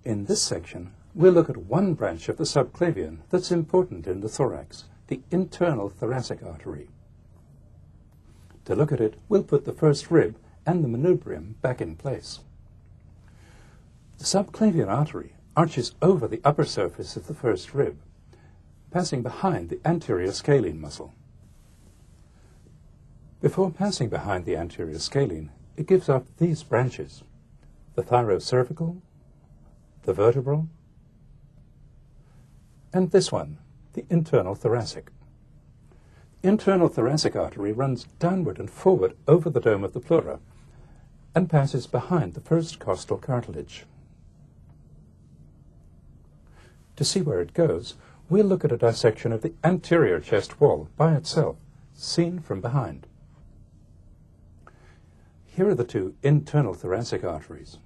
In this section, we'll look at one branch of the subclavian that's important in the thorax, the internal thoracic artery. To look at it, we'll put the first rib and the manubrium back in place. The subclavian artery arches over the upper surface of the first rib, passing behind the anterior scalene muscle. Before passing behind the anterior scalene, it gives up these branches: the thyrocervical, the vertebral, and this one, the internal thoracic. The internal thoracic artery runs downward and forward over the dome of the pleura and passes behind the first costal cartilage. To see where it goes, we'll look at a dissection of the anterior chest wall by itself, seen from behind. Here are the two internal thoracic arteries.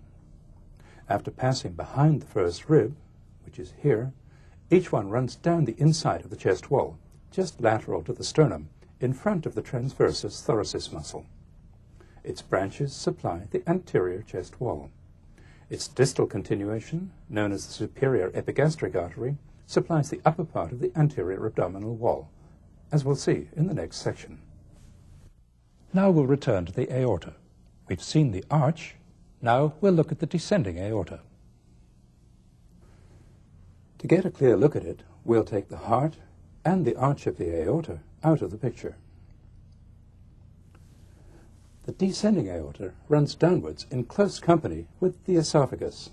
After passing behind the first rib, which is here, each one runs down the inside of the chest wall, just lateral to the sternum, in front of the transversus thoracis muscle. Its branches supply the anterior chest wall. Its distal continuation, known as the superior epigastric artery, supplies the upper part of the anterior abdominal wall, as we'll see in the next section. Now we'll return to the aorta. We've seen the arch. Now we'll look at the descending aorta. To get a clear look at it, we'll take the heart and the arch of the aorta out of the picture. The descending aorta runs downwards in close company with the esophagus.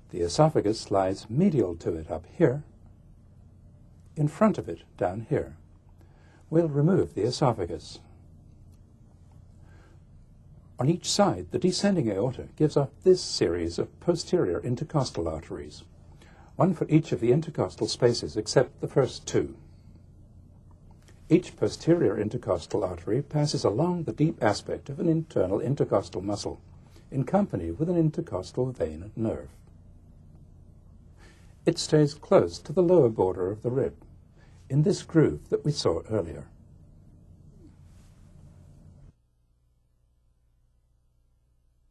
The esophagus lies medial to it up here, in front of it down here. We'll remove the esophagus. On each side, the descending aorta gives off this series of posterior intercostal arteries, one for each of the intercostal spaces except the first two. Each posterior intercostal artery passes along the deep aspect of an internal intercostal muscle, in company with an intercostal vein and nerve. It stays close to the lower border of the rib, in this groove that we saw earlier.